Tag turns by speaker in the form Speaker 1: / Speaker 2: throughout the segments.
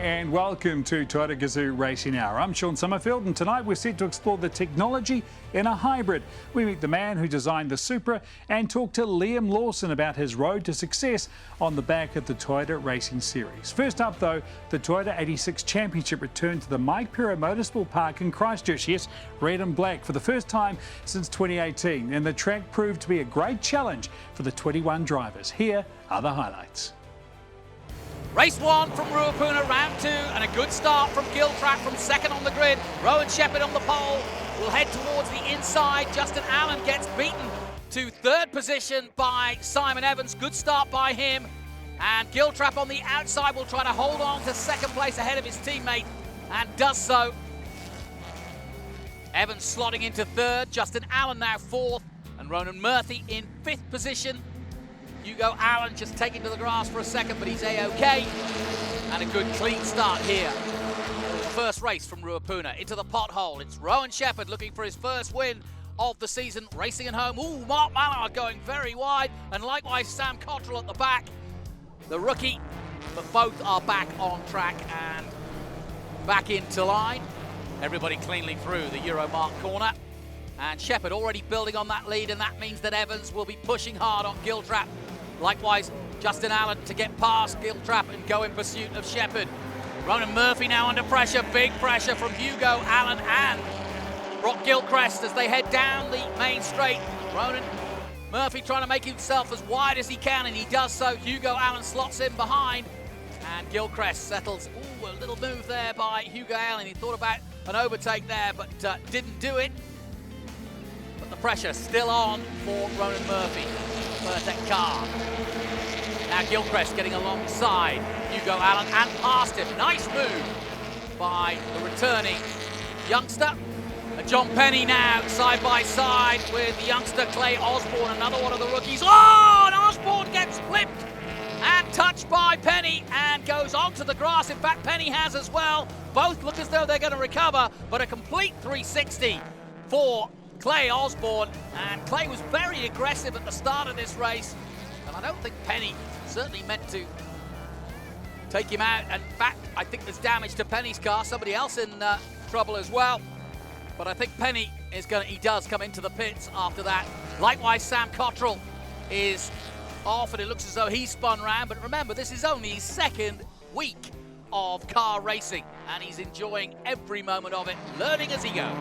Speaker 1: and welcome to Toyota GAZOO Racing Hour. I'm Sean Summerfield, and tonight we're set to explore the technology in a hybrid. We meet the man who designed the Supra and talk to Liam Lawson about his road to success on the back of the Toyota Racing Series. First up though, the Toyota 86 Championship returned to the Mike Pero Motorsport Park in Christchurch. Yes, red and black for the first time since 2018, and the track proved to be a great challenge for the 21 drivers. Here are the highlights.
Speaker 2: Race 1 from Ruapuna, round 2, and a good start from Giltrap from second on the grid. Rowan Shepherd on the pole will head towards the inside. Justin Allen gets beaten to third position by Simon Evans. Good start by him. And Giltrap on the outside will try to hold on to second place ahead of his teammate, and does so. Evans slotting into third, Justin Allen now fourth, and Ronan Murphy in fifth position. Hugo Allen just taking to the grass for a second, but he's A-OK. And a good clean start here. First race from Ruapuna into the pothole. It's Rowan Shepherd looking for his first win of the season, racing at home. Ooh, Mark Mallard going very wide, and likewise Sam Cottrell at the back. The rookie, but both are back on track and back into line. Everybody cleanly through the Euromark corner. And Shepherd already building on that lead, and that means that Evans will be pushing hard on Giltrap. Likewise, Justin Allen to get past Giltrap and go in pursuit of Shepherd. Ronan Murphy now under pressure, big pressure from Hugo Allen and Brock Gilchrist as they head down the main straight. Ronan Murphy trying to make himself as wide as he can, and he does so. Hugo Allen slots in behind, and Gilchrist settles. Ooh, a little move there by Hugo Allen. He thought about an overtake there, but didn't do it. But the pressure still on for Ronan Murphy. Perfect car. Now Gilchrist getting alongside Hugo Allen and past him. Nice move by the returning youngster. And John Penny now side by side with the youngster Clay Osborne, another one of the rookies. Oh, and Osborne gets flipped and touched by Penny and goes onto the grass. In fact, Penny has as well. Both look as though they're going to recover, but a complete 360 for Clay Osborne, and Clay was very aggressive at the start of this race, and I don't think Penny certainly meant to take him out. And in fact, I think there's damage to Penny's car, somebody else in trouble as well. But I think Penny is he does come into the pits after that. Likewise, Sam Cottrell is off, and it looks as though he's spun round. But remember, this is only his second week of car racing, and he's enjoying every moment of it, learning as he goes.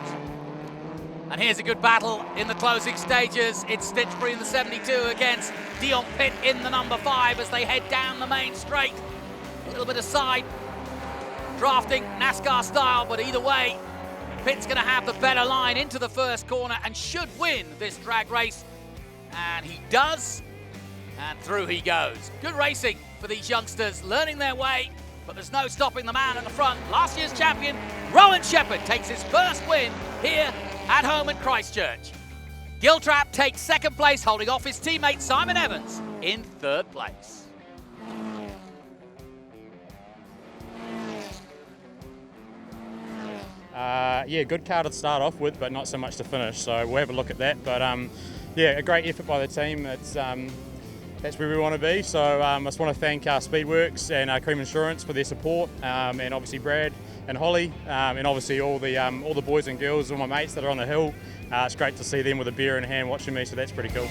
Speaker 2: And here's a good battle in the closing stages. It's Stitchbury in the 72 against Dion Pitt in the number 5 as they head down the main straight. A little bit of side drafting, NASCAR style, but either way, Pitt's going to have the better line into the first corner and should win this drag race. And he does, and through he goes. Good racing for these youngsters, learning their way, but there's no stopping the man at the front. Last year's champion, Rowan Shepherd, takes his first win here at home in Christchurch. Giltrap takes second place, holding off his teammate Simon Evans in third place.
Speaker 3: Yeah, good car to start off with, but not so much to finish, so we'll have a look at that. But yeah, a great effort by the team. That's where we want to be, so I just want to thank Speedworks and Cream Insurance for their support, and obviously Brad and Holly, and obviously all the boys and girls, all my mates that are on the hill. It's great to see them with a beer in hand watching me, so that's pretty cool.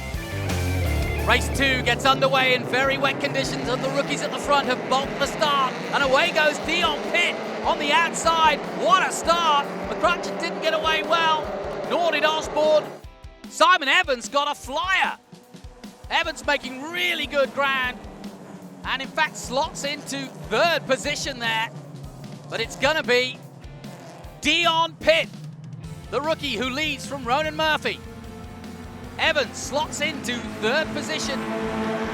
Speaker 2: Race 2 gets underway in very wet conditions, and the rookies at the front have bolted the start, and away goes Dion Pitt on the outside. What a start! McCrutchen didn't get away well, nor did Osborne. Simon Evans got a flyer. Evans making really good ground, and in fact slots into third position there. But it's going to be Dion Pitt, the rookie who leads from Ronan Murphy. Evans slots into third position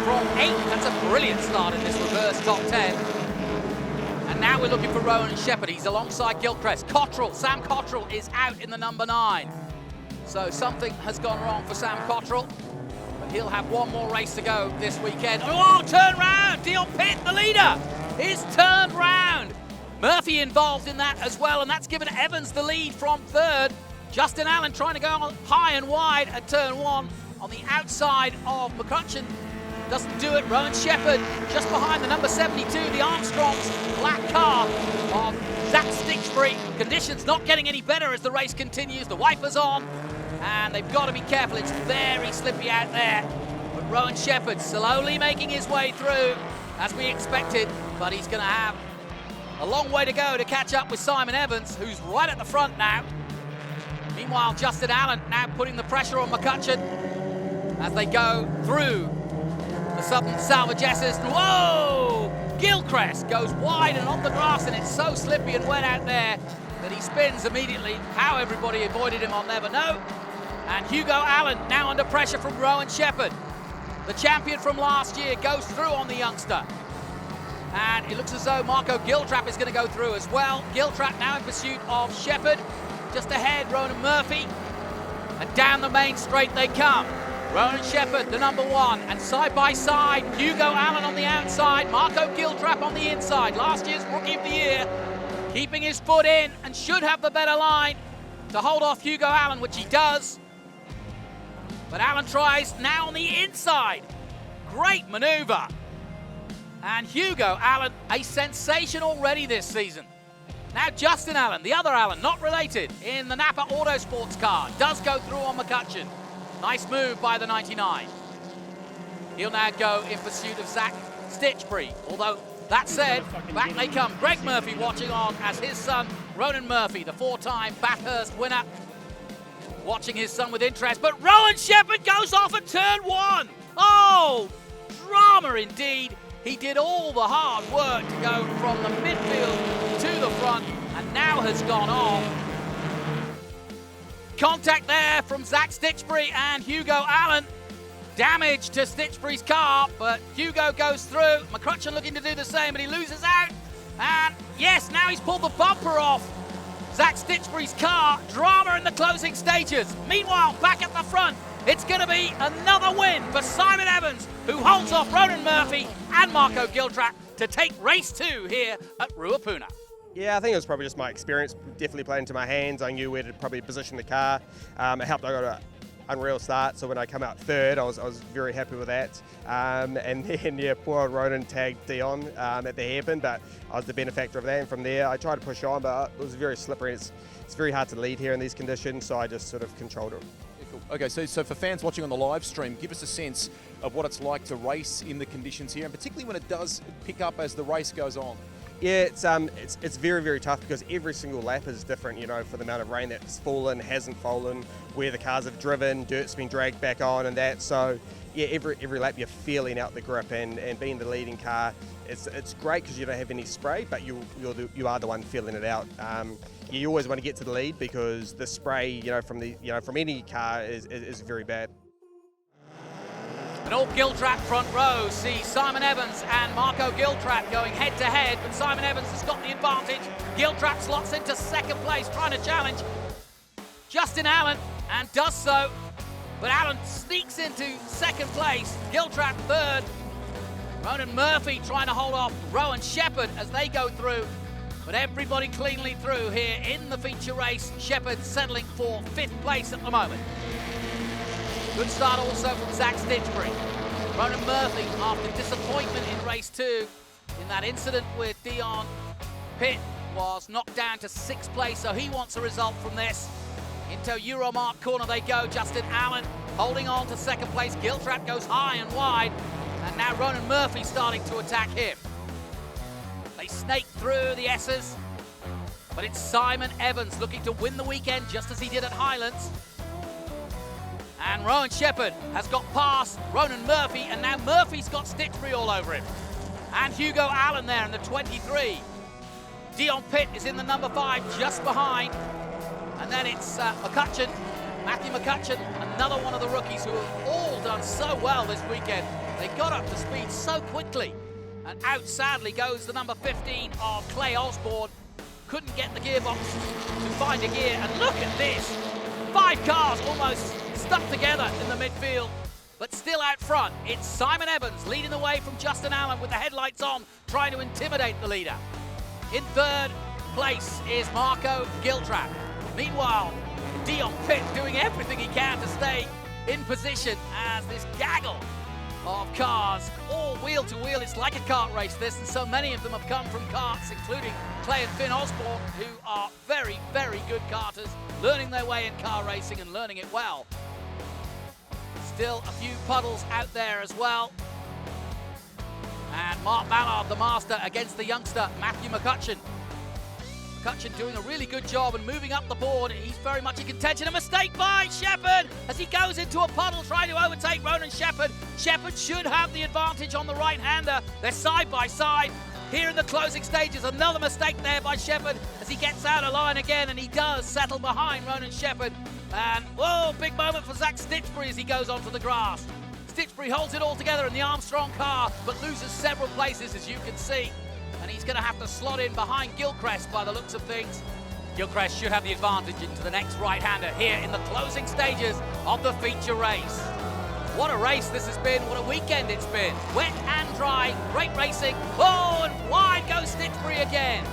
Speaker 2: from 8th. That's a brilliant start in this reverse top 10. And now we're looking for Rowan Shepherd. He's alongside Gilchrist. Sam Cottrell is out in the number 9. So something has gone wrong for Sam Cottrell. But he'll have one more race to go this weekend. Oh, turn round! Dion Pitt, the leader, is turned round. Murphy involved in that as well, and that's given Evans the lead from third. Justin Allen trying to go high and wide at turn 1 on the outside of McCrutchen. doesn't do it. Rowan Shepherd just behind the number 72, the Armstrong's black car of Zach Stitchbury. Conditions not getting any better as the race continues. The wipers on, and they've got to be careful. It's very slippy out there. But Rowan Shepherd slowly making his way through, as we expected, but he's going to have a long way to go to catch up with Simon Evans, who's right at the front now. Meanwhile, Justin Allen now putting the pressure on McCutcheon as they go through the Southern Salvage S's. Whoa! Gilchrist goes wide and on the grass, and it's so slippy and wet out there that he spins immediately. How everybody avoided him, I'll never know. And Hugo Allen now under pressure from Rowan Shepherd. The champion from last year goes through on the youngster. And it looks as though Marco Giltrap is going to go through as well. Giltrap now in pursuit of Shepherd. Just ahead, Ronan Murphy. And down the main straight they come. Ronan Shepherd, the number one. And side by side, Hugo Allen on the outside. Marco Giltrap on the inside. Last year's Rookie of the Year. Keeping his foot in and should have the better line to hold off Hugo Allen, which he does. But Allen tries now on the inside. Great maneuver. And Hugo Allen, a sensation already this season. Now Justin Allen, the other Allen, not related, in the Napa Autosports car, does go through on McCutcheon. Nice move by the 99. He'll now go in pursuit of Zach Stitchbury. Although, that said, back they come. Greg Murphy watching on as his son, Ronan Murphy, the four-time Bathurst winner, watching his son with interest. But Rowan Shepherd goes off at turn one. Oh, drama indeed. He did all the hard work to go from the midfield to the front, and now has gone off. Contact there from Zach Stitchbury and Hugo Allen. Damage to Stitchbury's car, but Hugo goes through. McCutcheon looking to do the same, but he loses out. And yes, now he's pulled the bumper off Zach Stitchbury's car. Drama in the closing stages. Meanwhile, back at the front, it's going to be another win for Simon Evans, who holds off Ronan Murphy and Marco Giltrap to take race 2 here at Ruapuna.
Speaker 4: Yeah, I think it was probably just my experience. Definitely played into my hands. I knew where to probably position the car. It helped I got an unreal start, so when I come out third, I was very happy with that. And then, yeah, poor old Ronan tagged Dion at the hairpin, but I was the benefactor of that. And from there, I tried to push on, but it was very slippery. It's very hard to lead here in these conditions, so I just sort of controlled it.
Speaker 5: Okay, so for fans watching on the live stream, give us a sense of what it's like to race in the conditions here, and particularly when it does pick up as the race goes on.
Speaker 4: Yeah, it's very, very tough because every single lap is different, you know, for the amount of rain that's fallen, hasn't fallen, where the cars have driven, dirt's been dragged back on and that. So, yeah, every lap you're feeling out the grip, and being the leading car, it's great because you don't have any spray, but you are the one feeling it out. You always want to get to the lead because the spray, from any car is very bad.
Speaker 2: An all Giltrap front row sees Simon Evans and Marco Giltrap going head to head, but Simon Evans has got the advantage. Giltrap slots into second place, trying to challenge Justin Allen, and does so. But Allen sneaks into second place. Giltrap third. Ronan Murphy trying to hold off Rowan Shepherd as they go through. But everybody cleanly through here in the feature race. Shepherd settling for 5th place at the moment. Good start also from Zach Stitchbury. Ronan Murphy, after disappointment in race 2, in that incident with Dion Pitt, was knocked down to 6th place, so he wants a result from this. Into Euromark corner they go. Justin Allen holding on to second place. Giltrap goes high and wide, and now Ronan Murphy starting to attack him. They snake through the S's, but it's Simon Evans looking to win the weekend just as he did at Highlands. And Rowan Shepherd has got past Ronan Murphy, and now Murphy's got Stitchbury all over him. And Hugo Allen there in the 23. Dion Pitt is in the number 5 just behind. And then it's McCutcheon, Matthew McCutcheon, another one of the rookies who have all done so well this weekend. They got up to speed so quickly. And out, sadly, goes the number 15 of Clay Osborne. Couldn't get the gearbox to find a gear. And look at this. 5 cars almost stuck together in the midfield, but still out front. It's Simon Evans leading the way from Justin Allen with the headlights on, trying to intimidate the leader. In 3rd place is Marco Giltrap. Meanwhile, Dion Pitt doing everything he can to stay in position as this gaggle of cars, all wheel to wheel. It's like a kart race, this, and so many of them have come from karts, including Clay and Finn Osborne, who are very, very good karters, learning their way in car racing and learning it well. Still a few puddles out there as well. And Mark Ballard, the master, against the youngster, Matthew McCutcheon. McCutcheon doing a really good job and moving up the board. He's very much in contention. A mistake by Shepherd as he goes into a puddle trying to overtake Ronan Shepherd. Shepherd should have the advantage on the right-hander. They're side by side. Here in the closing stages, another mistake there by Shepherd as he gets out of line again, and he does settle behind Ronan Shepherd. And, whoa, big moment for Zach Stitchbury as he goes onto the grass. Stitchbury holds it all together in the Armstrong car, but loses several places, as you can see. And he's going to have to slot in behind Gilchrist by the looks of things. Gilchrist should have the advantage into the next right-hander here in the closing stages of the feature race. What a race this has been, what a weekend it's been. Wet and dry, great racing. Oh, and wide goes Stitchbury again.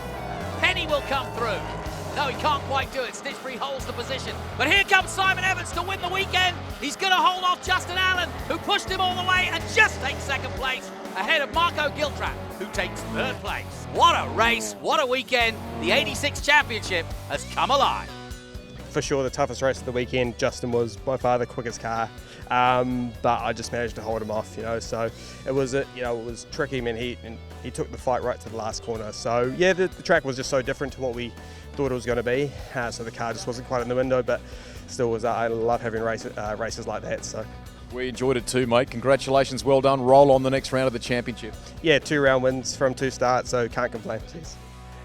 Speaker 2: Penny will come through. No, he can't quite do it. Stitchbury holds the position. But here comes Simon Evans to win the weekend. He's going to hold off Justin Allen, who pushed him all the way and just takes second place, ahead of Marco Giltrap, who takes third place. What a race, what a weekend. The 86 Championship has come alive.
Speaker 4: For sure, the toughest race of the weekend. Justin was by far the quickest car, but I just managed to hold him off, So it was tricky. I mean, he took the fight right to the last corner. So yeah, the track was just so different to what we thought it was going to be. So the car just wasn't quite in the window, but still was. I love having races like that. So.
Speaker 5: We enjoyed it too, mate. Congratulations, well done. Roll on the next round of the championship.
Speaker 4: Yeah, 2 round wins from 2 starts, so can't complain. Cheers.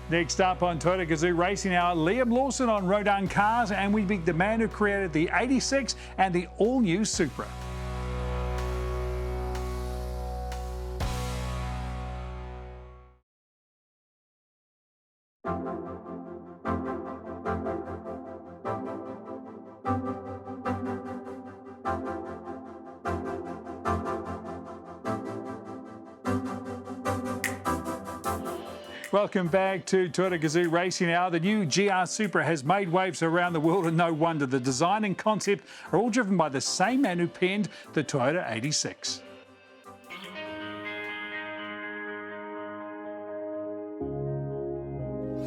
Speaker 1: Next up on Toyota GAZOO Racing Hour, Liam Lawson on Rodin Cars, and we meet the man who created the 86 and the all-new Supra. Welcome back to Toyota GAZOO Racing Hour. The new GR Supra has made waves around the world, and no wonder. The design and concept are all driven by the same man who penned the Toyota 86.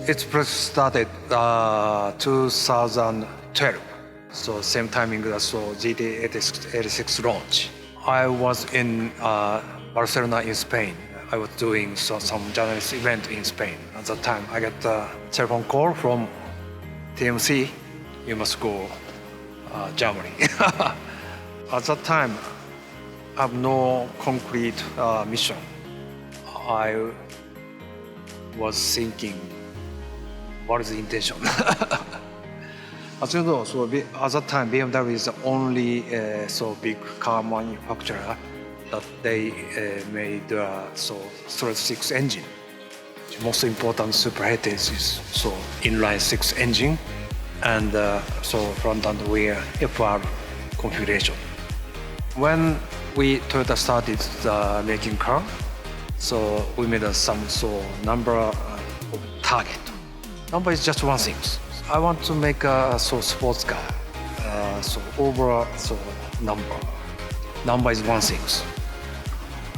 Speaker 6: Its process started 2012, so same timing as GT86 launch. I was in Barcelona in Spain. I was doing some journalist event in Spain. At that time, I got a telephone call from TMC. You must go Germany. At that time, I have no concrete mission. I was thinking, what is the intention? As you know, at that time, BMW is the only so big car manufacturer that they made straight 6 engine. The most important super heritage is inline 6 engine, and front and rear FR configuration. When Toyota started making car, we made some number of target. Number is just one thing. I want to make a sports car. Overall number. Number is one thing.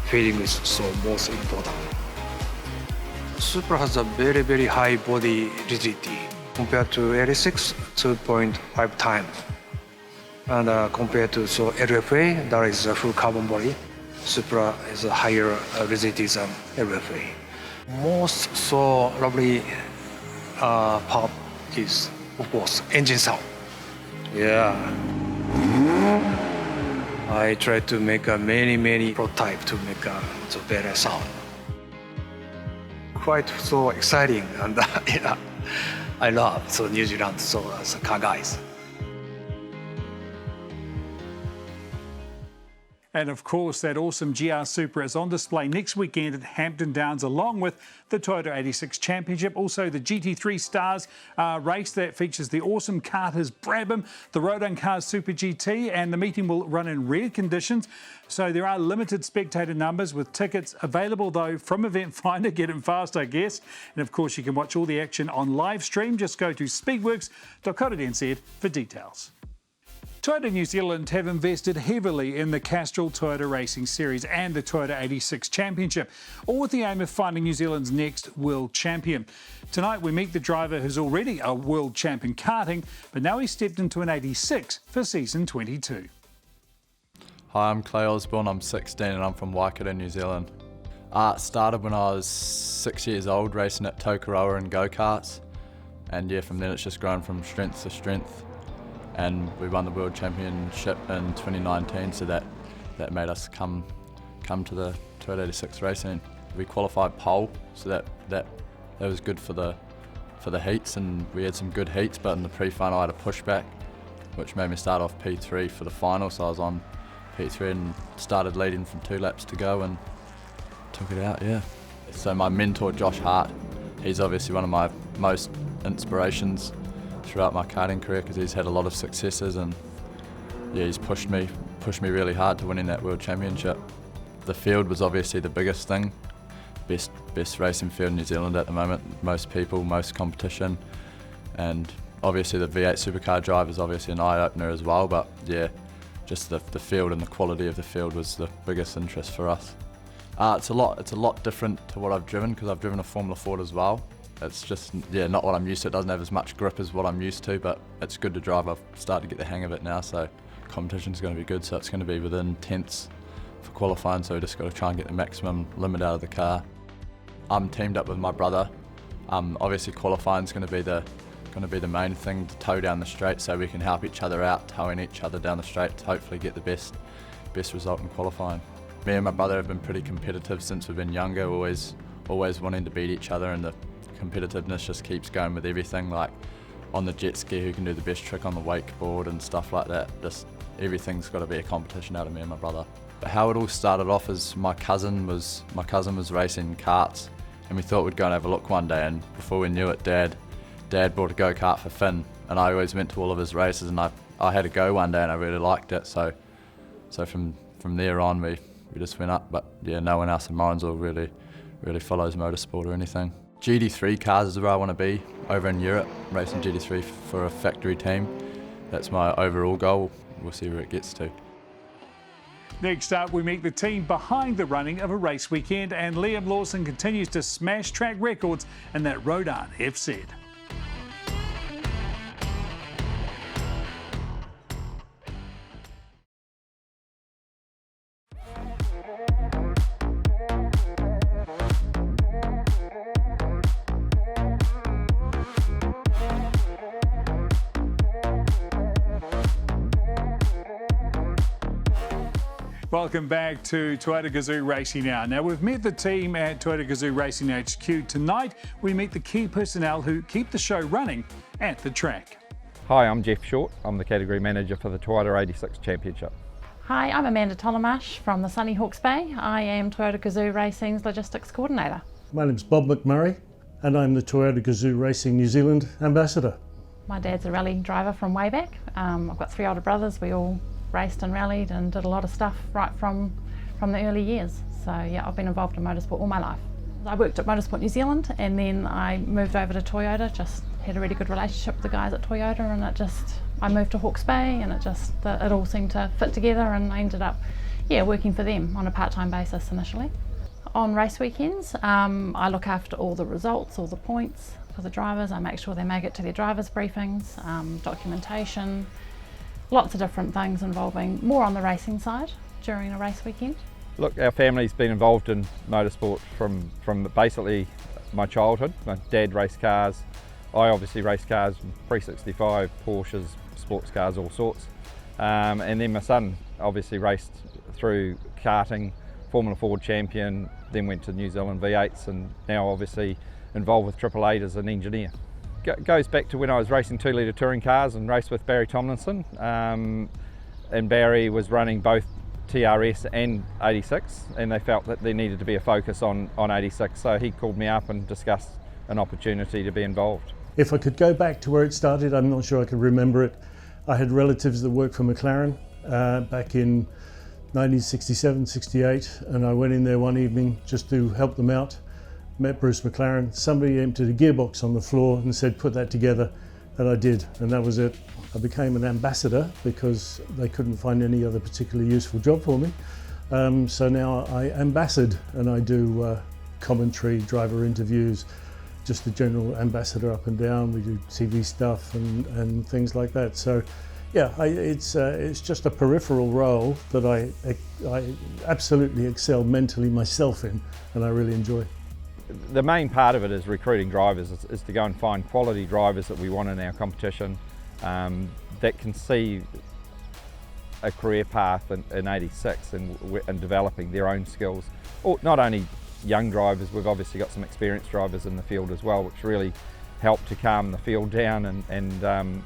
Speaker 6: Feeling is most important. Supra has a very, very high body rigidity compared to 86, 2.5 times. And compared to LFA, that is a full carbon body. Supra is a higher rigidity than LFA. Most lovely part is, of course, engine sound. Yeah. I tried to make many prototypes to make a better sound. Quite exciting, and I love New Zealand as car guys.
Speaker 1: And of course, that awesome GR Supra is on display next weekend at Hampton Downs, along with the Toyota 86 Championship. Also, the GT3 Stars race that features the awesome karters Brabham, the Rodin Cars Super GT, and the meeting will run in rare conditions. So there are limited spectator numbers with tickets available, though, from Event Finder. Get them fast, I guess. And of course, you can watch all the action on live stream. Just go to speedworks.co.nz for details. Toyota New Zealand have invested heavily in the Castrol Toyota Racing Series and the Toyota 86 Championship, all with the aim of finding New Zealand's next world champion. Tonight we meet the driver who's already a world champion karting, but now he's stepped into an 86 for season 22.
Speaker 7: Hi, I'm Clay Osborne, I'm 16 and I'm from Waikato, New Zealand. It started when I was 6 years old racing at Tokoroa and go-karts, and yeah, from then it's just grown from strength to strength. And we won the World Championship in 2019, so that made us come to the Toyota 86 racing. We qualified pole, so that was good for the heats, and we had some good heats, but in the pre-final I had a pushback, which made me start off P3 for the final, so I was on P3 and started leading from 2 laps to go and took it out, yeah. So my mentor, Josh Hart, he's obviously one of my most inspirations throughout my karting career because he's had a lot of successes, and yeah, he's pushed me really hard to winning that World Championship. The field was obviously the biggest thing. Best racing field in New Zealand at the moment. Most people, most competition, and obviously the V8 supercar drive is obviously an eye-opener as well, but yeah, just the field and the quality of the field was the biggest interest for us. It's a lot different to what I've driven because I've driven a Formula Ford as well. It's just, yeah, not what I'm used to. It doesn't have as much grip as what I'm used to, but it's good to drive. I've started to get the hang of it now, so competition's going to be good. So it's going to be within tenths for qualifying, so we just got to try and get the maximum limit out of the car. I'm teamed up with my brother. Obviously qualifying's going to be the main thing to tow down the straight, so we can help each other out, towing each other down the straight to hopefully get the best result in qualifying. Me and my brother have been pretty competitive since we've been younger, always wanting to beat each other, and the competitiveness just keeps going with everything, like on the jet ski, who can do the best trick on the wakeboard and stuff like that. Just everything's got to be a competition out of me and my brother. But how it all started off is my cousin was racing karts, and we thought we'd go and have a look one day, and before we knew it, Dad bought a go-kart for Finn, and I always went to all of his races, and I had a go one day and I really liked it, so from there on we just went up. But yeah, no one else in Morrinsville really follows motorsport or anything. GT3 cars is where I want to be over in Europe, racing GT3 for a factory team. That's my overall goal. We'll see where it gets to.
Speaker 1: Next up, we meet the team behind the running of a race weekend, and Liam Lawson continues to smash track records in that Rodan FZ. Welcome back to Toyota GAZOO Racing Now. Now, we've met the team at Toyota GAZOO Racing HQ. Tonight, we meet the key personnel who keep the show running at the track.
Speaker 8: Hi, I'm Jeff Short. I'm the category manager for the Toyota 86 Championship.
Speaker 9: Hi, I'm Amanda Tolamash from the sunny Hawke's Bay. I am Toyota GAZOO Racing's logistics coordinator.
Speaker 10: My name's Bob McMurray, and I'm the Toyota GAZOO Racing New Zealand ambassador.
Speaker 9: My dad's a rally driver from way back. I've got 3 older brothers. We all raced and rallied and did a lot of stuff right from the early years. So yeah, I've been involved in motorsport all my life. I worked at Motorsport New Zealand, and then I moved over to Toyota. Just had a really good relationship with the guys at Toyota, and I moved to Hawke's Bay, and it all seemed to fit together, and I ended up working for them on a part-time basis initially. On race weekends, I look after all the results, all the points for the drivers. I make sure they make it to their drivers' briefings, documentation, lots of different things involving more on the racing side during a race weekend.
Speaker 8: Look, our family's been involved in motorsport from basically my childhood. My dad raced cars. I obviously raced cars, 365, Porsches, sports cars, all sorts. And then my son obviously raced through karting, Formula Ford champion, then went to New Zealand V8s, and now obviously involved with Triple 8 as an engineer. Goes back to when I was racing 2-litre touring cars and raced with Barry Tomlinson, and Barry was running both TRS and 86, and they felt that there needed to be a focus on 86, so he called me up and discussed an opportunity to be involved.
Speaker 10: If I could go back to where it started, I'm not sure I could remember it. I had relatives that worked for McLaren back in 1967, 68, and I went in there one evening just to help them out. Met Bruce McLaren. Somebody emptied a gearbox on the floor and said, put that together. and I did, and that was it. I became an ambassador because they couldn't find any other particularly useful job for me. So now I ambassador, and I do commentary, driver interviews, just the general ambassador up and down. We do TV stuff and things like that. So yeah, it's just a peripheral role that I absolutely excel mentally myself in, and I really enjoy.
Speaker 8: The main part of it is recruiting drivers, is to go and find quality drivers that we want in our competition, that can see a career path in 86 and developing their own skills. Or not only young drivers, we've obviously got some experienced drivers in the field as well, which really help to calm the field down, and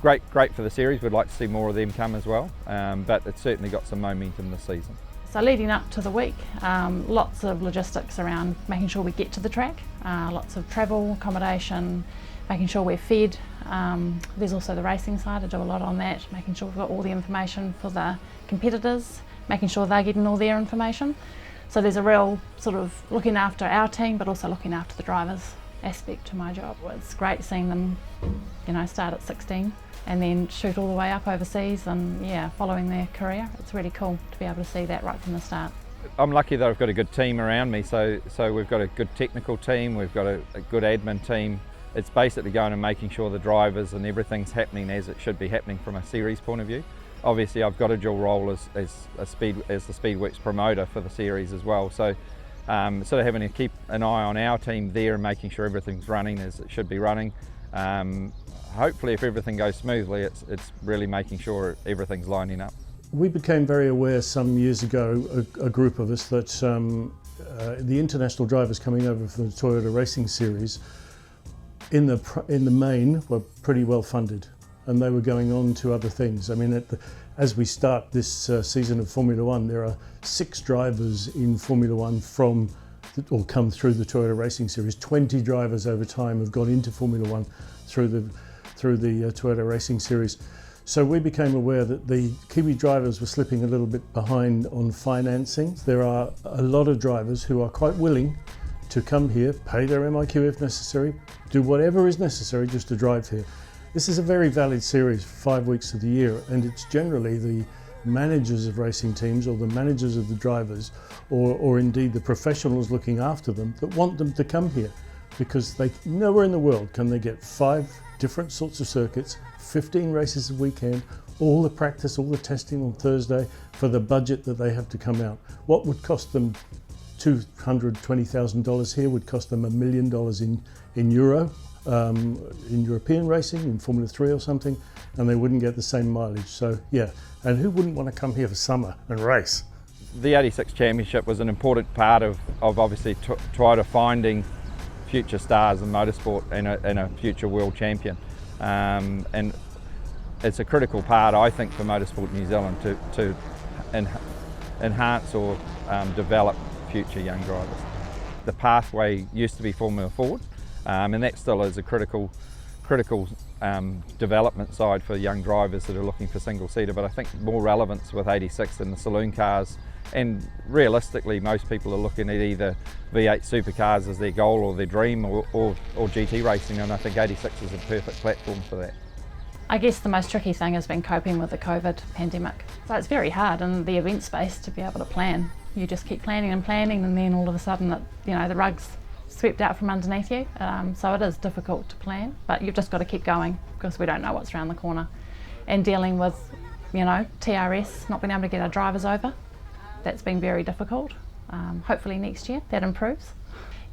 Speaker 8: great for the series. We'd like to see more of them come as well, but it's certainly got some momentum this season.
Speaker 9: So leading up to the week, lots of logistics around making sure we get to the track, lots of travel, accommodation, making sure we're fed. There's also the racing side, I do a lot on that, making sure we've got all the information for the competitors, making sure they're getting all their information. So there's a real sort of looking after our team, but also looking after the drivers aspect to my job. It's great seeing them, start at 16 and then shoot all the way up overseas, and yeah, following their career. It's really cool to be able to see that right from the start.
Speaker 8: I'm lucky that I've got a good team around me, so we've got a good technical team, we've got a good admin team. It's basically going and making sure the drivers and everything's happening as it should be happening from a series point of view. Obviously I've got a dual role as the Speedworks promoter for the series as well, so sort of having to keep an eye on our team there and making sure everything's running as it should be running. Hopefully if everything goes smoothly, it's really making sure everything's lining up.
Speaker 10: We became very aware some years ago, a group of us, that the international drivers coming over from the Toyota Racing Series in the main were pretty well funded, and they were going on to other things. I mean, as we start this season of Formula One, there are 6 drivers in Formula One come through the Toyota Racing Series. 20 drivers over time have gone into Formula One through the Toyota Racing Series. So we became aware that the Kiwi drivers were slipping a little bit behind on financing. There are a lot of drivers who are quite willing to come here, pay their MIQ if necessary, do whatever is necessary just to drive here. This is a very valid series, 5 weeks of the year, and it's generally the managers of racing teams or the managers of the drivers or indeed the professionals looking after them that want them to come here, because nowhere in the world can they get 5 different sorts of circuits, 15 races a weekend, all the practice, all the testing on Thursday for the budget that they have to come out. What would cost them $220,000 here would cost them $1 million in euro, in European racing, in Formula 3 or something, and they wouldn't get the same mileage. So yeah, and who wouldn't want to come here for summer and race?
Speaker 8: The 86 Championship was an important part of obviously Toyota finding future stars in motorsport and a future world champion. And it's a critical part, I think, for Motorsport New Zealand to enhance or develop future young drivers. The pathway used to be Formula Ford, and that still is a critical development side for young drivers that are looking for single-seater, but I think more relevance with 86 in the saloon cars, and realistically most people are looking at either V8 supercars as their goal or their dream, or GT racing, and I think 86 is a perfect platform for that.
Speaker 9: I guess the most tricky thing has been coping with the COVID pandemic. So it's very hard in the event space to be able to plan. You just keep planning and planning, and then all of a sudden the rug's swept out from underneath you. So it is difficult to plan, but you've just got to keep going because we don't know what's around the corner. And dealing with, TRS, not being able to get our drivers over, that's been very difficult. Hopefully next year that improves.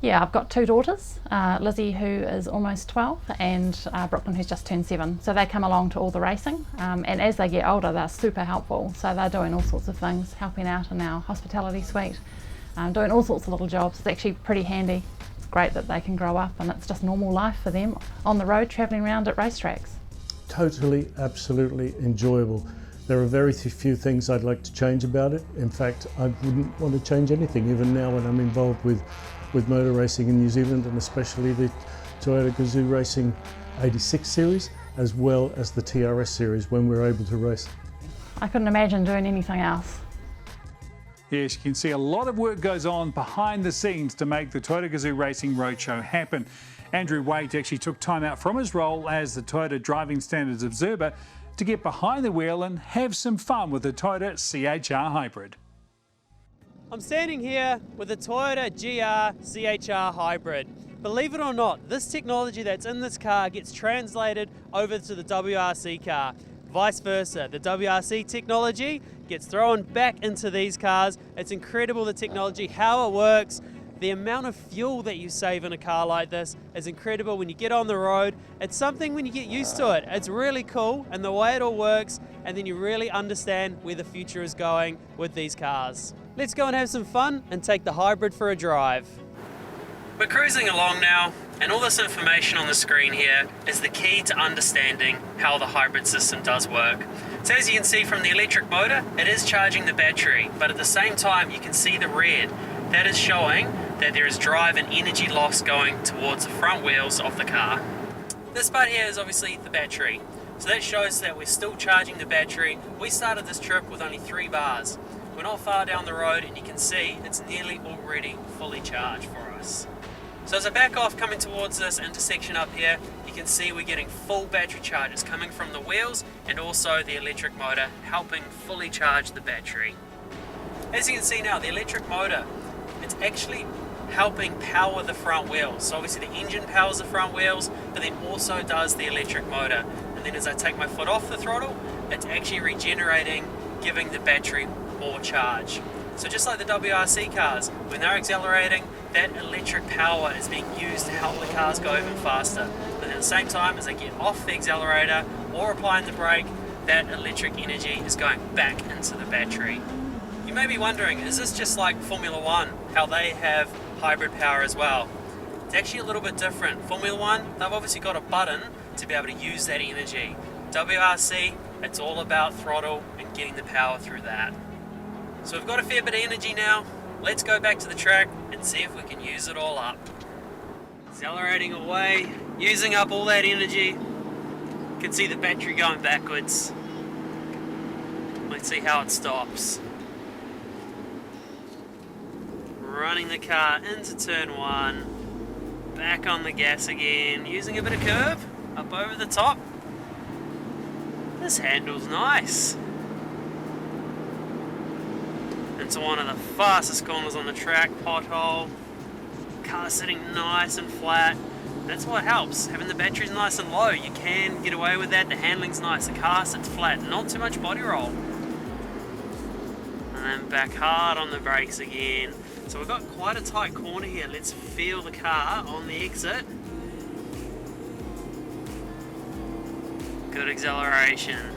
Speaker 9: Yeah, I've got 2 daughters, Lizzie, who is almost 12, and Brooklyn, who's just turned 7. So they come along to all the racing, and as they get older, they're super helpful. So they're doing all sorts of things, helping out in our hospitality suite, doing all sorts of little jobs. It's actually pretty handy. It's great that they can grow up, and it's just normal life for them on the road, travelling around at racetracks. Totally,
Speaker 10: absolutely enjoyable. There are very few things I'd like to change about it. In fact, I wouldn't want to change anything, even now when I'm involved with motor racing in New Zealand, and especially the Toyota GAZOO Racing 86 series, as well as the TRS series when we're able to race. I couldn't imagine doing anything else.
Speaker 1: Yes, you can see a lot of work goes on behind the scenes to make the Toyota GAZOO Racing Roadshow happen. Andrew Waite actually took time out from his role as the Toyota Driving Standards Observer to get behind the wheel and have some fun with the Toyota CHR Hybrid.
Speaker 11: I'm standing here with the Toyota GR CHR Hybrid. Believe it or not, this technology that's in this car gets translated over to the WRC car. Vice versa, the WRC technology gets thrown back into these cars. It's incredible, the technology, how it works. The amount of fuel that you save in a car like this is incredible when you get on the road. It's something when you get used to it. It's really cool, and the way it all works, and then you really understand where the future is going with these cars. Let's go and have some fun and take the hybrid for a drive. We're cruising along now, and all this information on the screen here is the key to understanding how the hybrid system does work. So as you can see from the electric motor, it is charging the battery, but at the same time you can see the red. That is showing that there is drive and energy loss going towards the front wheels of the car. This part here is obviously the battery. So that shows that we're still charging the battery. We started this trip with only 3 bars. We're not far down the road, and you can see it's nearly already fully charged for us. So as I back off coming towards this intersection up here, you can see we're getting full battery charges coming from the wheels and also the electric motor helping fully charge the battery. As you can see now, the electric motor, it's actually helping power the front wheels. So obviously the engine powers the front wheels, but then also does the electric motor. And then as I take my foot off the throttle, it's actually regenerating, giving the battery more charge. So just like the WRC cars, when they're accelerating, that electric power is being used to help the cars go even faster. But at the same time, as they get off the accelerator or applying the brake, that electric energy is going back into the battery. You may be wondering, is this just like Formula One, how they have hybrid power as well? It's actually a little bit different. Formula One, they've obviously got a button to be able to use that energy. WRC, it's all about throttle and getting the power through that. So we've got a fair bit of energy now. Let's go back to the track and see if we can use it all up. Accelerating away, using up all that energy. You can see the battery going backwards. Let's see how it stops. Running the car into turn 1, back on the gas again, using a bit of curve, up over the top. This handle's nice. Into one of the fastest corners on the track, pothole. Car sitting nice and flat. That's what helps, having the batteries nice and low. You can get away with that, the handling's nice, the car sits flat, not too much body roll. And then back hard on the brakes again. So we've got quite a tight corner here. Let's feel the car on the exit. Good acceleration.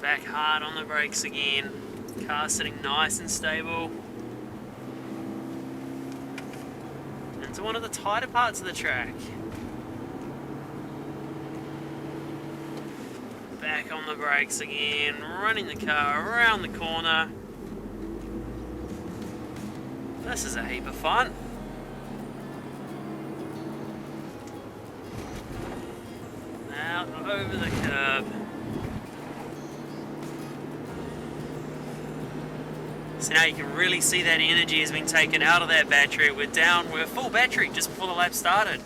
Speaker 11: Back hard on the brakes again. Car sitting nice and stable. Into one of the tighter parts of the track. Back on the brakes again, running the car around the corner. This is a heap of fun. Out over the curb. So now you can really see that energy has been taken out of that battery. We're full battery just before the lap started.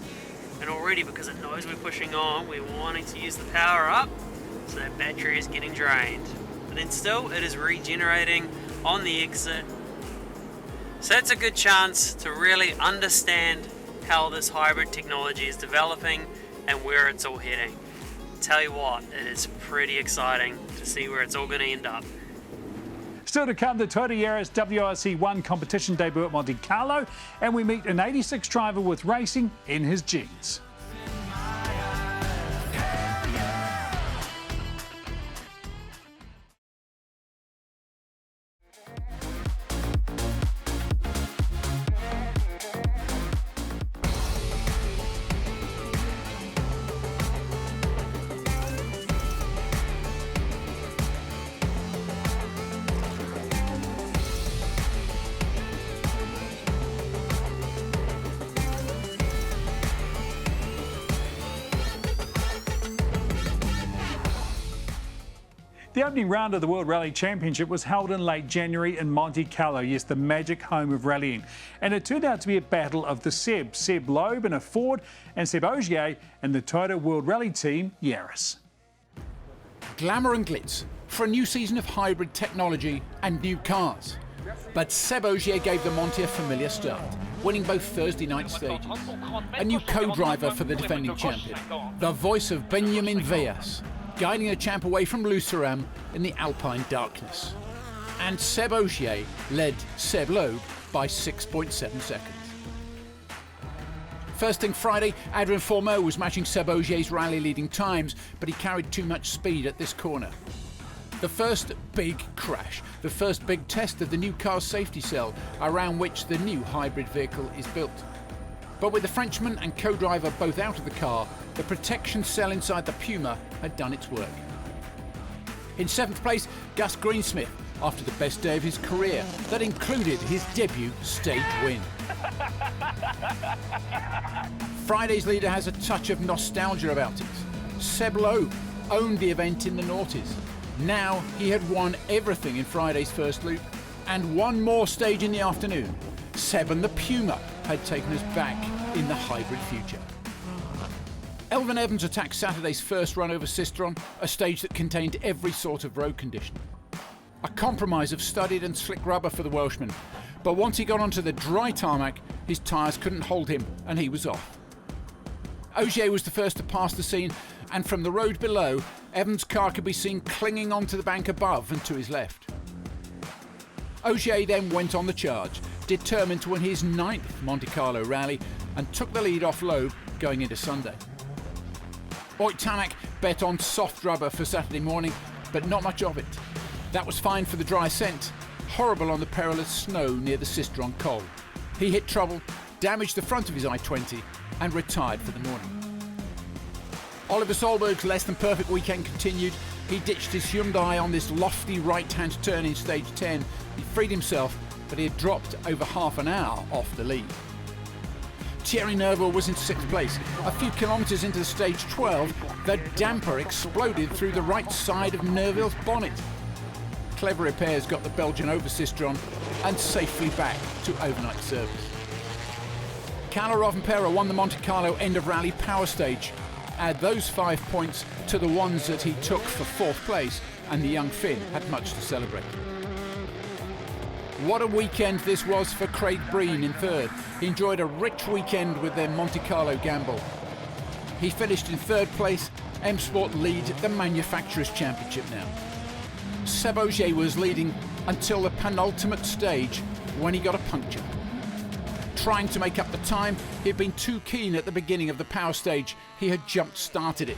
Speaker 11: And already, because it knows we're pushing on, we're wanting to use the power up. So that battery is getting drained. But then still, it is regenerating on the exit. So that's a good chance to really understand how this hybrid technology is developing and where it's all heading. Tell you what, it is pretty exciting to see where it's all going to end up.
Speaker 1: Still to come, the Toyota Yaris WRC 1 competition debut at Monte Carlo, and we meet an 86 driver with racing in his jeans. The opening round of the World Rally Championship was held in late January in Monte Carlo, yes, the magic home of rallying. And it turned out to be a battle of the Sebs, Seb Loeb in a Ford and Seb Ogier and the Toyota World Rally team, Yaris.
Speaker 12: Glamour and glitz for a new season of hybrid technology and new cars. But Seb Ogier gave the Monte a familiar start, winning both Thursday night stages. A new co-driver for the defending champion, the voice of Benjamin Veas, guiding the champ away from Lawson in the Alpine darkness. And Seb Ogier led Seb Loeb by 6.7 seconds. First thing Friday, Adrien Fourmeau was matching Seb Ogier's rally leading times, but he carried too much speed at this corner. The first big crash, the first big test of the new car's safety cell around which the new hybrid vehicle is built. But with the Frenchman and co-driver both out of the car, the protection cell inside the Puma had done its work. In 7th place, Gus Greensmith, after the best day of his career, that included his debut stage win. Friday's leader has a touch of nostalgia about it. Seb Loeb owned the event in the noughties. Now he had won everything in Friday's first loop, and one more stage in the afternoon. Seb and the Puma had taken us back in the hybrid future. Elvin Evans attacked Saturday's first run over Sistron, a stage that contained every sort of road condition. A compromise of studded and slick rubber for the Welshman, but once he got onto the dry tarmac, his tyres couldn't hold him and he was off. Ogier was the first to pass the scene, and from the road below, Evans' car could be seen clinging onto the bank above and to his left. Ogier then went on the charge, determined to win his 9th Monte Carlo rally, and took the lead off Loeb going into Sunday. Oyt Tanak bet on soft rubber for Saturday morning, but not much of it. That was fine for the dry scent, horrible on the perilous snow near the Sistron Col. He hit trouble, damaged the front of his i20 and retired for the morning. Oliver Solberg's less than perfect weekend continued. He ditched his Hyundai on this lofty right-hand turn in stage 10. He freed himself, but he had dropped over half an hour off the lead. Thierry Neuville was in 6th place. A few kilometres into stage 12, the damper exploded through the right side of Neuville's bonnet. Clever repairs got the Belgian over Sistron and safely back to overnight service. Kalle Rovanperä won the Monte Carlo end of rally power stage. Add those 5 points to the ones that he took for 4th place, and the young Finn had much to celebrate. What a weekend this was for Craig Breen in 3rd. He enjoyed a rich weekend with their Monte Carlo gamble. He finished in 3rd place. M Sport lead the Manufacturers' Championship now. Seb Ogier was leading until the penultimate stage when he got a puncture. Trying to make up the time, he had been too keen at the beginning of the power stage. He had jump-started it.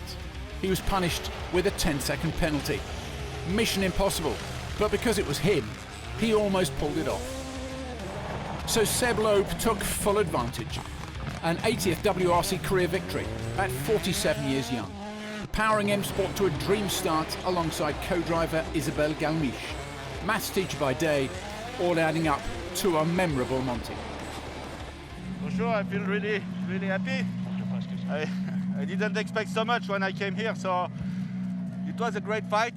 Speaker 12: He was punished with a 10-second penalty. Mission impossible, but because it was him, he almost pulled it off. So Seb Loeb took full advantage. An 80th WRC career victory at 47 years young, powering M Sport to a dream start alongside co-driver Isabelle Galmiche. Maths teacher by day, all adding up to a memorable Monte.
Speaker 13: For sure, I feel really happy. I didn't expect so much when I came here, so it was a great fight.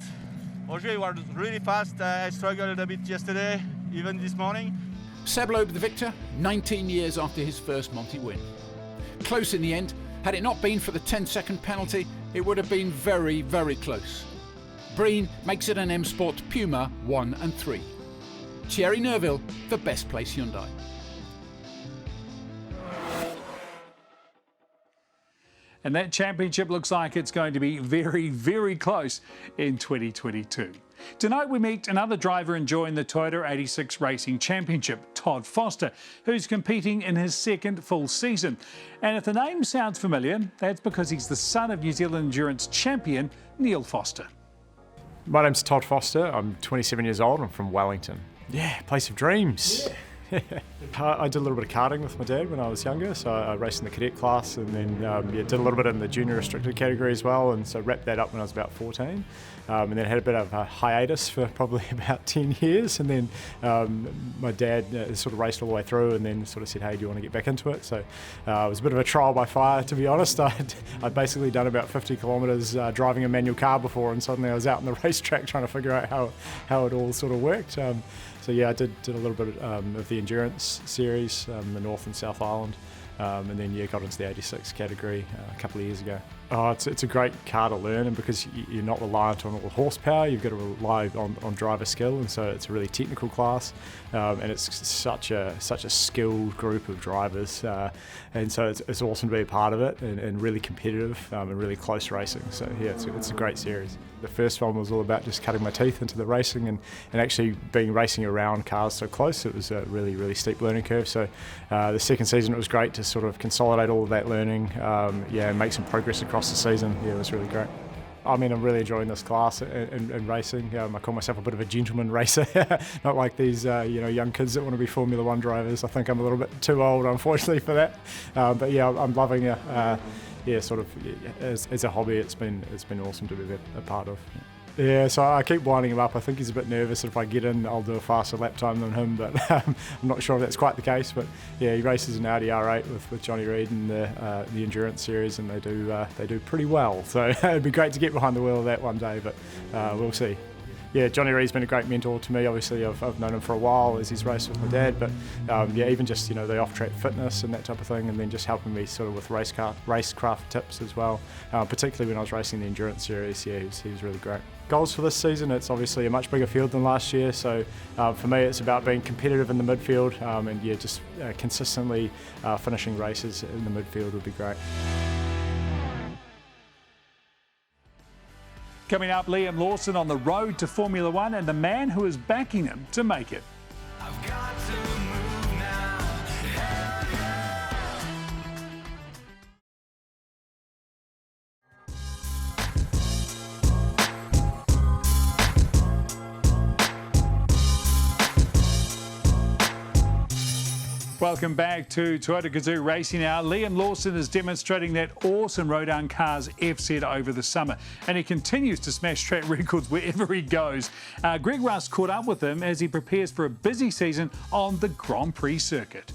Speaker 13: Ogier was really fast. I struggled a bit yesterday, even this morning.
Speaker 12: Seb Loeb the victor, 19 years after his first Monte win. Close in the end. Had it not been for the 10-second penalty, it would have been very, very close. Breen makes it an M Sport Puma 1 and 3. Thierry Neuville, the best place Hyundai.
Speaker 1: And that championship looks like it's going to be very, very close in 2022. Tonight we meet another driver enjoying the Toyota 86 Racing Championship, Todd Foster, who's competing in his 2nd full season. And if the name sounds familiar, that's because he's the son of New Zealand endurance champion, Neil Foster.
Speaker 14: My name's Todd Foster. I'm 27 years old. I'm from Wellington. Yeah, place of dreams. I did a little bit of karting with my dad when I was younger, so I raced in the cadet class, and then did a little bit in the junior restricted category as well, and so wrapped that up when I was about 14. And then had a bit of a hiatus for probably about 10 years, and then my dad sort of raced all the way through, and then sort of said, hey, do you want to get back into it? So it was a bit of a trial by fire, to be honest. I'd basically done about 50 kilometres driving a manual car before, and suddenly I was out on the racetrack trying to figure out how it all sort of worked. So yeah, I did a little bit of the endurance series, the North and South Island, and then got into the 86 category a couple of years ago. Oh, it's a great car to learn, and because you're not reliant on all the horsepower, you've got to rely on driver skill, and so it's a really technical class, and it's such a skilled group of drivers, and so it's awesome to be a part of it, and really competitive and really close racing. So yeah, it's a great series. The first one was all about just cutting my teeth into the racing and actually being racing around cars so close. It was a really steep learning curve. So the second season, it was great to sort of consolidate all of that learning, and make some progress across the season. Yeah, it was really great. I mean, I'm really enjoying this class and racing. I call myself a bit of a gentleman racer, not like these young kids that want to be Formula One drivers. I think I'm a little bit too old, unfortunately, for that. But yeah, I'm loving it. Sort of as a hobby, it's been awesome to be a part of. Yeah, so I keep winding him up. I think he's a bit nervous that if I get in, I'll do a faster lap time than him, but I'm not sure if that's quite the case. But yeah, he races an Audi R8 with Johnny Reid in the endurance series, and they do pretty well. So it'd be great to get behind the wheel of that one day, but we'll see. Yeah, Johnny Reid's been a great mentor to me. Obviously, I've known him for a while as he's raced with my dad, but even just the off-track fitness and that type of thing, and then just helping me sort of with racecraft tips as well. Particularly when I was racing the endurance series, he was really great. Goals for this season, it's obviously a much bigger field than last year, so for me it's about being competitive in the midfield, and just consistently finishing races in the midfield would be great.
Speaker 1: Coming up, Liam Lawson on the road to Formula One and the man who is backing him to make it. Welcome back to Toyota GAZOO Racing Hour. Liam Lawson is demonstrating that awesome Rodan Cars FZ over the summer, and he continues to smash track records wherever he goes. Greg Russ caught up with him as he prepares for a busy season on the Grand Prix circuit.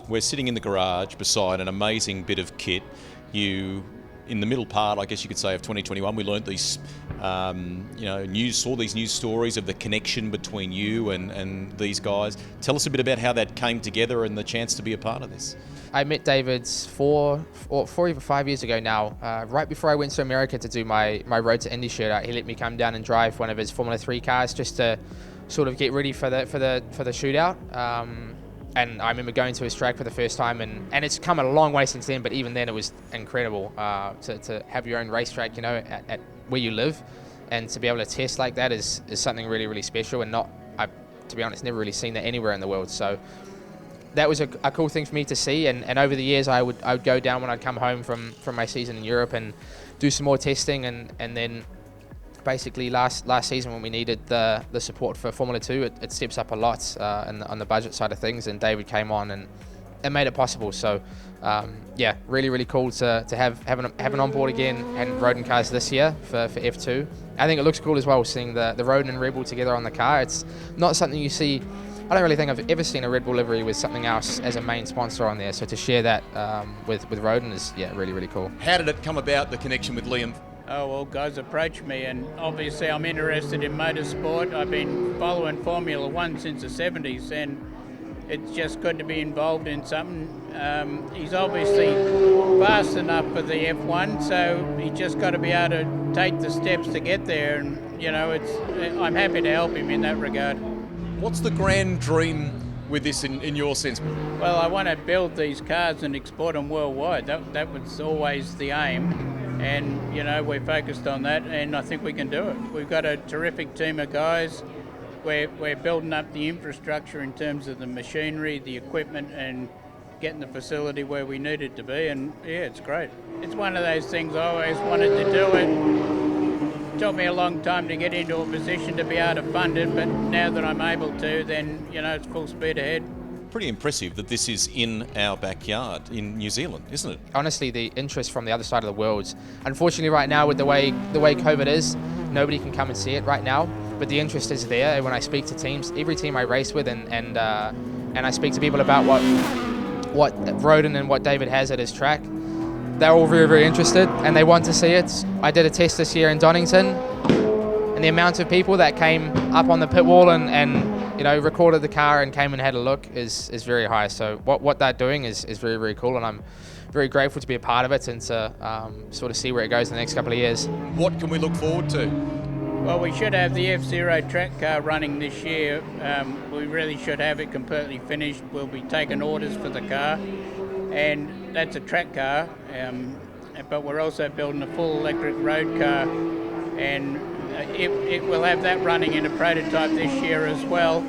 Speaker 15: We're sitting in the garage beside an amazing bit of kit. In the middle part, I guess you could say, of 2021, we learnt these, saw these news stories of the connection between you and these guys. Tell us a bit about how that came together and the chance to be a part of this.
Speaker 16: I met David 4 or 5 years ago now, right before I went to America to do my Road to Indy shootout. He let me come down and drive one of his Formula 3 cars just to sort of get ready for the shootout. And I remember going to his track for the first time, and it's come a long way since then, but even then it was incredible to have your own racetrack, at where you live, and to be able to test like that is something really, really special, and I've, to be honest, never really seen that anywhere in the world. So that was a cool thing for me to see, and over the years I would go down when I'd come home from my season in Europe and do some more testing, and then basically last season when we needed the support for Formula 2, it steps up a lot on the budget side of things, and David came on and made it possible. So really, really cool to have an onboard again and Rodan cars this year for F2. I think it looks cool as well, seeing the Rodan and Red Bull together on the car. It's not something you see. I don't really think I've ever seen a Red Bull livery with something else as a main sponsor on there. So to share that with Rodan is really, really cool.
Speaker 15: How did it come about, the connection with Liam?
Speaker 17: Oh, well, guys approached me, and obviously I'm interested in motorsport. I've been following Formula One since the 70s, and it's just good to be involved in something. He's obviously fast enough for the F1, so he's just got to be able to take the steps to get there, and I'm happy to help him in that regard.
Speaker 15: What's the grand dream with this in your sense?
Speaker 17: Well, I want to build these cars and export them worldwide. That was always the aim. And, we're focused on that, and I think we can do it. We've got a terrific team of guys. We're building up the infrastructure in terms of the machinery, the equipment, and getting the facility where we need it to be. And, yeah, it's great. It's one of those things I always wanted to do it. took me a long time to get into a position to be able to fund it, but now that I'm able to, then, you know, it's full speed ahead.
Speaker 15: Pretty impressive that this is in our backyard in New Zealand, isn't it?
Speaker 16: Honestly, the interest from the other side of the world. Unfortunately, right now, with the way COVID is, nobody can come and see it right now. But the interest is there. And when I speak to teams, every team I race with, and I speak to people about what Roden and what David has at his track, they're all very, very interested and they want to see it. I did a test this year in Donington, and the amount of people that came up on the pit wall and you know, recorded the car and came and had a look is very high. So what they're doing is very, very cool, and I'm very grateful to be a part of it and to sort of see where it goes in the next couple of years.
Speaker 15: What can we look forward to?
Speaker 17: Well, we should have the F-Zero track car running this year. We really should have it completely finished. We'll be taking orders for the car, and that's a track car, but we're also building a full electric road car, and it will have that running in a prototype this year as well,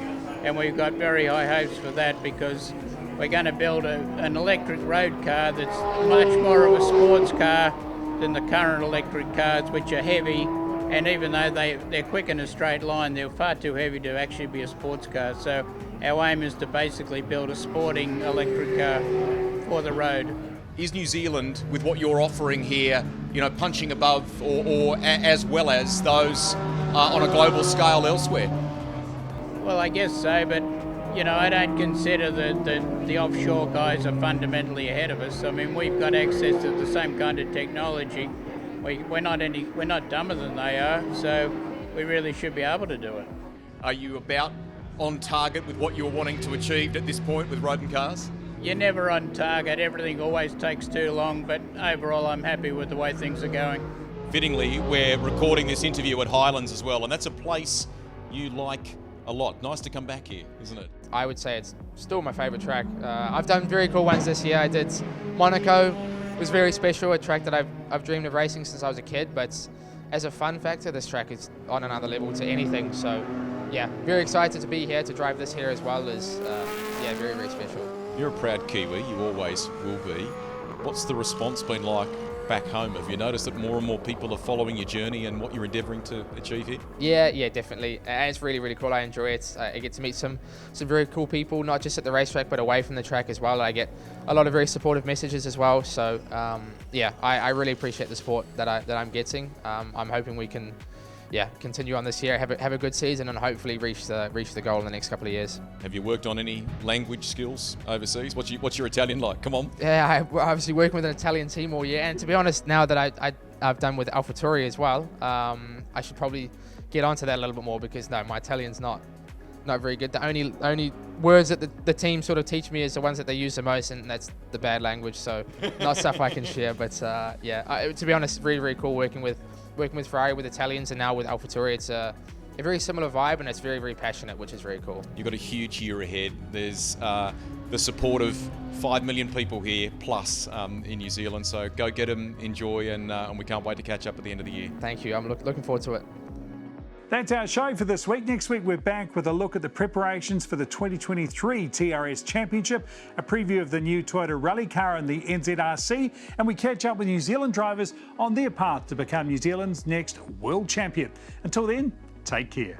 Speaker 17: and we've got very high hopes for that because we're going to build an electric road car that's much more of a sports car than the current electric cars, which are heavy, and even though they're quick in a straight line, they're far too heavy to actually be a sports car. So our aim is to basically build a sporting electric car for the road.
Speaker 15: Is New Zealand, with what you're offering here, you know, punching above or as well as those on a global scale elsewhere?
Speaker 17: Well, I guess so, but you know, I don't consider that the offshore guys are fundamentally ahead of us. I mean, we've got access to the same kind of technology. We're not dumber than they are, so we really should be able to do it.
Speaker 15: Are you about on target with what you're wanting to achieve at this point with Roden cars?
Speaker 17: You're never on target. Everything always takes too long, but overall I'm happy with the way things are going.
Speaker 15: Fittingly, we're recording this interview at Highlands as well, and that's a place you like a lot. Nice to come back here, isn't it?
Speaker 16: I would say it's still my favourite track. I've done very cool ones this year. I did Monaco. It was very special, a track that I've dreamed of racing since I was a kid, but as a fun factor, this track is on another level to anything. So yeah, very excited to be here to drive this here as well. Is yeah, very, very special.
Speaker 15: You're a proud Kiwi, you always will be. What's the response been like back home? Have you noticed that more and more people are following your journey and what you're endeavouring to achieve here?
Speaker 16: Yeah, definitely. And it's really, really cool. I enjoy it. I get to meet some very cool people, not just at the racetrack, but away from the track as well. I get a lot of very supportive messages as well. So yeah, I really appreciate the support that I'm getting. I'm hoping we can continue on this year, have a good season, and hopefully reach the goal in the next couple of years.
Speaker 15: Have you worked on any language skills overseas? What's your Italian like? Come on.
Speaker 16: Yeah, I obviously working with an Italian team all year, and to be honest, now that I've done with AlphaTauri as well, I should probably get onto that a little bit more because no, my Italian's not very good. The only words that the team sort of teach me is the ones that they use the most, and that's the bad language. So not stuff I can share. But yeah, to be honest, very, very cool working with Ferrari, with Italians, and now with AlphaTauri. It's a very similar vibe, and it's very, very passionate, which is very cool.
Speaker 15: You've got a huge year ahead. There's the support of 5 million people here plus in New Zealand, so go get them, enjoy, and we can't wait to catch up at the end of the year.
Speaker 16: Thank you. I'm looking forward to it.
Speaker 1: That's our show for this week. Next week, we're back with a look at the preparations for the 2023 TRS Championship, a preview of the new Toyota rally car and the NZRC, and we catch up with New Zealand drivers on their path to become New Zealand's next world champion. Until then, take care.